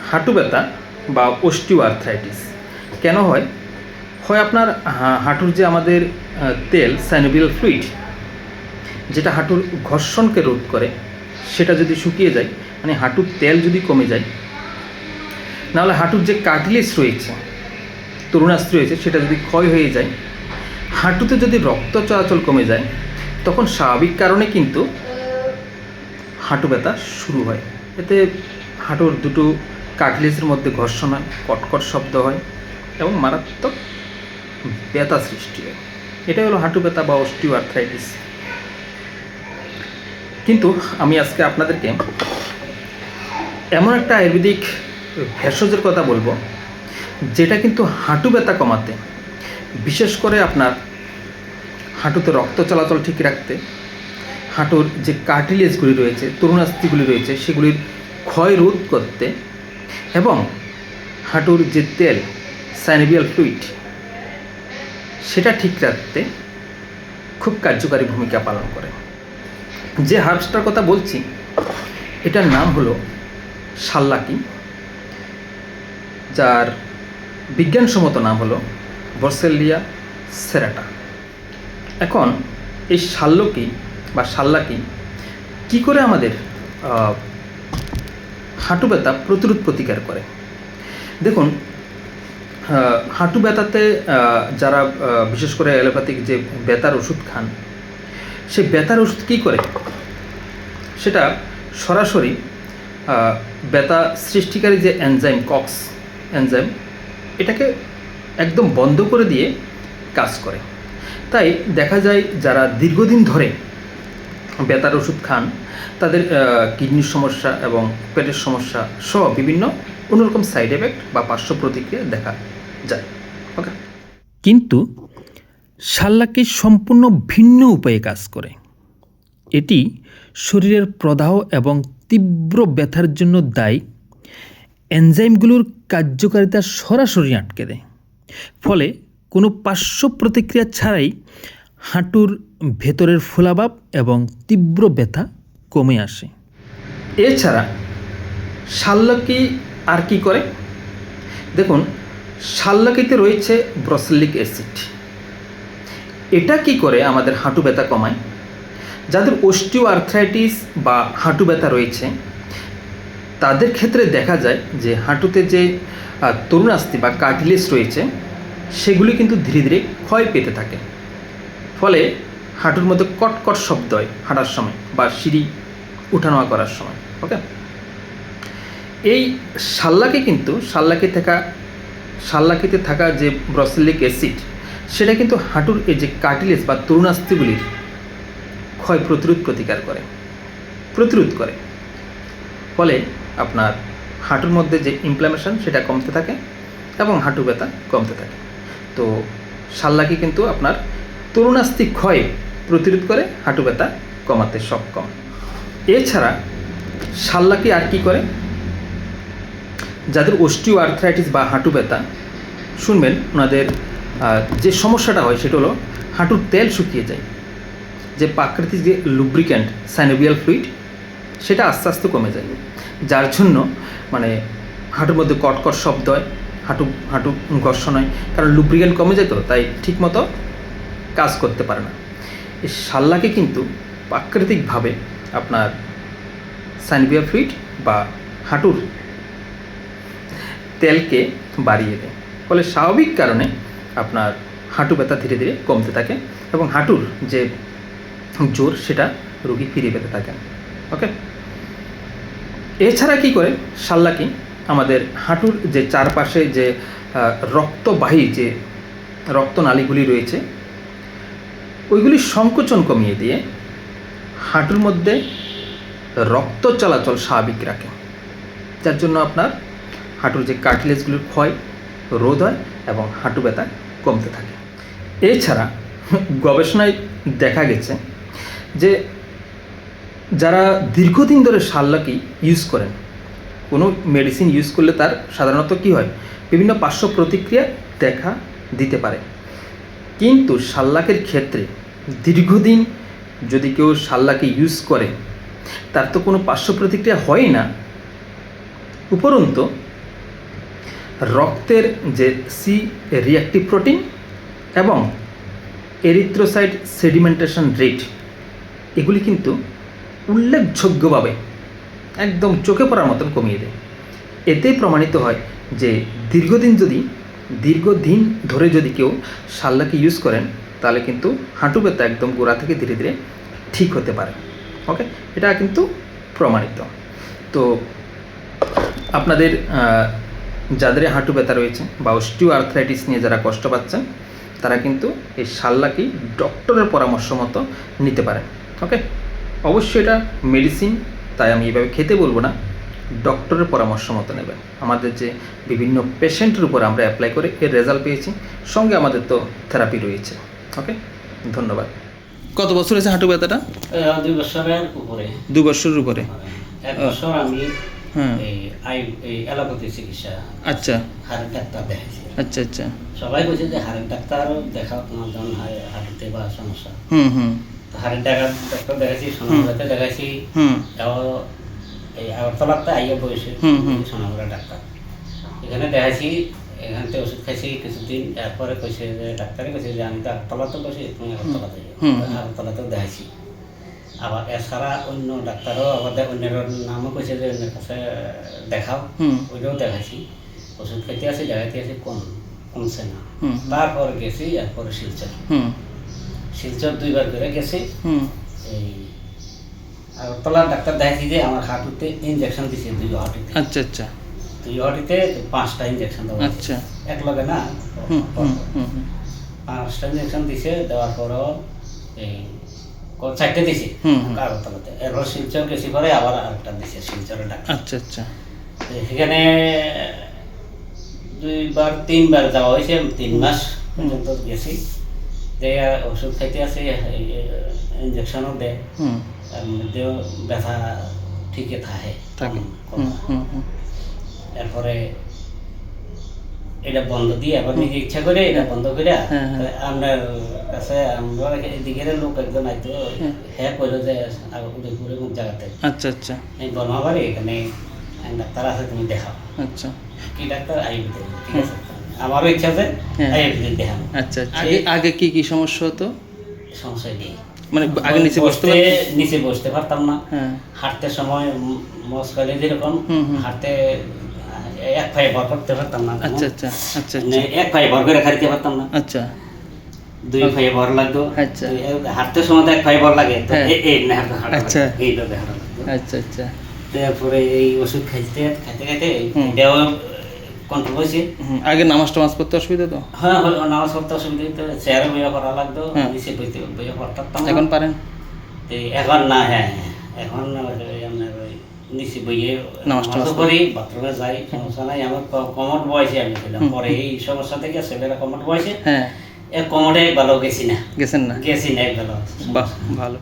হাঁটু ব্যথা বা অস্টিওআর্থ্রাইটিস কেন হয়? হয় আপনার হাঁটুর যে আমাদের তেল সাইনোভিয়াল ফ্লুইড, যেটা হাঁটুর ঘর্ষণকে রোধ করে, সেটা যদি শুকিয়ে যায়, মানে হাঁটুর তেল যদি কমে যায়, নাহলে হাঁটুর যে কার্টিলেজ রয়েছে, তরুণাস্থি রয়েছে, সেটা যদি ক্ষয় হয়ে যায়, হাঁটুতে যদি রক্ত চলাচল কমে যায়, তখন স্বাভাবিক কারণে কিন্তু হাঁটু ব্যথা শুরু হয়। এতে হাঁটুর দুটো কার্টিলেজের মধ্যে ঘর্ষণ হয়, কটকট শব্দ হয় এবং মারাত্মক ব্যথা সৃষ্টি হয়। এটাই হলো হাঁটু ব্যথা বা অস্টিওআর্থ্রাইটিস। কিন্তু আমি আজকে আপনাদেরকে এমন একটা আয়ুর্বেদিক ভেষজের কথা বলবো, যেটা কিন্তু হাঁটু ব্যথা কমাতে, বিশেষ করে আপনার হাঁটুতে রক্ত চলাচল ঠিক রাখতে, হাঁটুর যে কার্টিলেজগুলি রয়েছে, তরুণাস্থিগুলি রয়েছে, সেগুলির ক্ষয় রোধ করতে এবং হাঁটুর যে তেল সাইনোভিয়াল ফ্লুইড, সেটা ঠিক রাখতে খুব কার্যকারী ভূমিকা পালন করে। যে হার্বসটার কথা বলছি, এটার নাম হলো শাল্লাকি, যার বিজ্ঞানসম্মত নাম হলো বর্সেলিয়া সেরাটা। এখন এই শাল্লাকি কী করে আমাদের হাঁটু ব্যথা প্রতিকার করে? দেখুন, হাঁটু ব্যথাতে যারা বিশেষ করে অ্যালোপ্যাথিক যে ব্যথার ওষুধ খান, সে ব্যথার ওষুধ কী করে? সেটা সরাসরি ব্যথা সৃষ্টিকারী যে এনজাইম, কক্স এনজাইম, এটাকে একদম বন্ধ করে দিয়ে কাজ করে। তাই দেখা যায় যারা দীর্ঘদিন ধরে ব্যথার ওষুধ খান, তাদের কিডনির সমস্যা এবং পেটের সমস্যা সহ বিভিন্ন অন্যরকম সাইড এফেক্ট বা পার্শ্ব প্রতিক্রিয়া দেখা যায়। ওকে, কিন্তু শাল্লাকি সম্পূর্ণ ভিন্ন উপায়ে কাজ করে। এটি শরীরের প্রদাহ এবং তীব্র ব্যথার জন্য দায়ী এনজাইমগুলোর কার্যকারিতা সরাসরি আটকে দেয়। ফলে কোনো পার্শ্ব প্রতিক্রিয়া ছাড়াই হাঁটুর ভেতরের ফোলাভাব এবং তীব্র ব্যথা কমে আসে। এছাড়া শাল্লাকি আর কি করে? দেখুন, শাল্লাকিতে রয়েছে ব্রসেলিক অ্যাসিড। এটা কি করে আমাদের হাঁটু ব্যথা কমায়? যাদের অস্টিওআর্থ্রাইটিস বা হাঁটু ব্যথা রয়েছে, তাদের ক্ষেত্রে দেখা যায় যে হাঁটুতে যে তরুণাস্থি বা কার্টিলেজ রয়েছে, সেগুলি কিন্তু ধীরে ধীরে ক্ষয় পেতে থাকে। ফলে হাঁটুর মধ্যে কটকট শব্দ হয় হাঁটার সময় বা সিঁড়ি উঠানামা করার সময়। ওকে, এই শাল্লাকিতে থাকা যে ব্রসেলিক অ্যাসিড, সেটা কিন্তু হাঁটুর এই যে কার্টিলেজ বা তরুণাস্থিগুলির ক্ষয় প্রতিরোধ করে। ফলে আপনার হাঁটুর মধ্যে যে ইনফ্ল্যামেশন, সেটা কমতে থাকে এবং হাঁটু ব্যথা কমতে থাকে। তো শাল্লাকি কিন্তু আপনার তরুণাস্থি ক্ষয় প্রতিরোধ করে হাঁটু ব্যথা কমাতে সক্ষম। এছাড়া শাল্লাকি আর কি করে? যাদের অস্টিওআর্থ্রাইটিস বা হাঁটু ব্যথা, শুনবেন ওনাদের যে সমস্যাটা হয় সেটা হলো হাঁটুর তেল শুকিয়ে যায়। যে প্রাকৃতিক যে লুব্রিক্যান্ট সাইনোভিয়াল ফ্লুইড, সেটা আস্তে আস্তে কমে যায়, যার জন্য মানে হাঁটুর মধ্যে কটকট শব্দ হয়, হাঁটু ঘর্ষণ হয়, কারণ লুব্রিক্যান্ট কমে যায়, তো তাই ঠিকমতো কাজ করতে পারে না। এই শাল্লাকে কিন্তু প্রাকৃতিকভাবে আপনার সাইনোভিয়াল ফ্লুইড বা হাঁটুর তেলকে বাড়িয়ে দেয়। ফলে স্বাভাবিক কারণে আপনার হাঁটু ব্যথা ধীরে ধীরে কমতে থাকে এবং হাঁটুর যে জোর, সেটা রোগী ফিরে পেতে থাকেন। ওকে, এছাড়া কি করে শাল্লাকি? আমাদের হাঁটুর যে চারপাশে যে রক্তবাহী যে রক্তনালীগুলি রয়েছে, ওইগুলি সংকোচন কমিয়ে দিয়ে হাঁটুর মধ্যে রক্ত চলাচল স্বাভাবিক রাখে, যার জন্য আপনার হাঁটুর যে কার্টিলেজগুলির ক্ষয় রোধ হয় এবং হাঁটু ব্যথা কমতে থাকে। এছাড়া গবেষণায় দেখা গেছে যে যারা দীর্ঘদিন ধরে শাল্লাকি ইউজ করেন, কোনো মেডিসিন ইউজ করলে তার সাধারণত কী হয়, বিভিন্ন পার্শ্ব প্রতিক্রিয়া দেখা দিতে পারে। কিন্তু শাল্লাকের ক্ষেত্রে দীর্ঘদিন যদি কেউ শাল্লাকি ইউজ করে, তার তো কোনো পার্শ্ব প্রতিক্রিয়া হয় না, উপরন্তু রক্তের যে সি রিঅ্যাক্টিভ প্রোটিন এবং এরিথ্রোসাইট সেডিমেন্টেশন রেট এগুলি কিন্তু উল্লেখযোগ্যভাবে একদম চোখে পড়ার মতন কমিয়ে দেয়। এতেই প্রমাণিত হয় যে দীর্ঘদিন ধরে যদি কেউ শাল্লাকে ইউজ করেন তাহলে কিন্তু হাঁটু ব্যথা একদম গোড়া থেকে ধীরে ধীরে ঠিক হতে পারে। ওকে, এটা কিন্তু প্রমাণিত। তো আপনাদের যাদের হাঁটু ব্যথা রয়েছে বা অস্টিও আর্থ্রাইটিস নিয়ে যারা কষ্ট পাচ্ছেন তারা কিন্তু এই শাল্লাকি ডক্টরের পরামর্শ মতো নিতে পারেন। ওকে, অবশ্যই এটা মেডিসিন, তাই আমি এভাবে খেতে বলবো না, ডক্টরের পরামর্শ মতো নেবেন। আমাদের যে বিভিন্ন পেশেন্টের উপর আমরা অ্যাপ্লাই করে এর রেজাল্ট পেয়েছি, সঙ্গে আমাদের তো থেরাপি রয়েছে। ওকে, ধন্যবাদ। কত বছর হয়েছে হাঁটু ব্যথাটা? 2 বছরের উপরে। 2 বছরের উপরে। 1 বছর আমি হ্যাঁ, এই অ্যালোপ্যাথি চিকিৎসা আচ্ছা হাড়ের ডাক্তার দেখাইছি। আচ্ছা আচ্ছা, সবাই বলছে যে হাড়ের ডাক্তার দেখাও, তোমার যখন হাঁটুতে বা সমস্যা। হুম, তো হাড়ের ডাক্তার দেখাইছি, সোনামুড়াতে দেখাইছি, তাও এই আগরতলাতে আইয়া বসে সোনামুড়া ডাক্তার এখানে দেখাইছি। এখান থেকে ওষুধ খাইছি কিছুদিন, এরপরে কইছে যে ডাক্তারে কইছে যে আমি তো আগরতলাতে বসি, তুমি আগরতলাতে যাও। আগরতলাতেও দেখাইছি। আবার এছাড়া অন্য ডাক্তারও আবার অন্যের নামও কইছে যে অন্যের কাছে দেখাও, ওইটাও দেখাইছি। ওষুধ খাইতে আসি, দেখাইতে আসি, কমছে না। তারপর গেছি, এরপরে শিলচর 2 বার করে গেছি। এই আগরতলার ডাক্তার দেখাইছি যে আমার হাঁটুতে ইনজেকশন দিছে 2 হাঁটুতে। আচ্ছা আচ্ছা, 2 হাঁটুতে 5টা ইনজেকশন দেওয়া। আচ্ছা, এক লগে না, 5টা ইনজেকশন দিছে। দেওয়ার পরও এই 4টে দিছে আগরতলাতে। এরপর শিলচর গেছি, পরে আবার আরেকটা দিছে শিলচরের ডাক্তার। আচ্ছা আচ্ছা, সেখানে 2 বার 3 বার যাওয়া হয়েছে, 3 মাস পর্যন্ত গেছি। যে ওষুধ খাইতে আছে, ইনজেকশনও দেয়, তার মধ্যেও ব্যথা ঠিকই থাকে। এরপরে এটা বন্ধ দিয়ে আবার নিজে ইচ্ছা করে এটা বন্ধ করে আপনার কাছে আমরা এদিকের লোক একজন আইতো, হ্যাঁ কইলো যে উদয়পুরের মুখ জায়গাতে। আচ্ছা আচ্ছা, এই বর্মাবাড়ি এখানে ডাক্তার আছে, তুমি দেখাও। আচ্ছা, কি ডাক্তার? আয়ুর্বেদিক। ঠিক আছে, আমারও ইচ্ছা যে আয়ুর্বেদিক দেখানো। আচ্ছা, আগে কি সমস্যা হতো? সমস্যা নেই, মানে আগে নিচে বসতে পারতাম না। হাঁটতে সময় মস্কালে যেরকম হাঁটতে 1 পায়ে ভর করতে পারতাম না। আচ্ছা আচ্ছা আচ্ছা, 1 পায়ে ভর করে খাইতে পারতাম না। আচ্ছা, 2 পায়ে ভর লাগতো। আচ্ছা, হাঁটতে সময় 1 পায়ে ভর লাগে, তো আচ্ছা এইভাবে হাঁটা লাগতো। আচ্ছা আচ্ছা, তারপরে এই ওষুধ খাইতে এটাও কন্ট্রোল হয়েছে। আগে নামাজ টামাজ পড়তে অসুবিধা তো? হ্যাঁ, নামাজ পড়তে অসুবিধা হতো, চেয়ারে বইয়া পড়া লাগতো, নিচে বইয়া পড়তাম। এখন পারেন? এখন না, হ্যাঁ এখন আপনার ওই নিচে বইয়ে নামাজ করি, বাথরুমে যাই, সমস্যা নাই। আমার কমোড বয়সে আমি ছিলাম, পরে এই সমস্যা থেকে ছেলেরা কমোড বয়সে, কমোডে ভালো গেছি না, গেছি না, ভালো। বাহ, ভালো।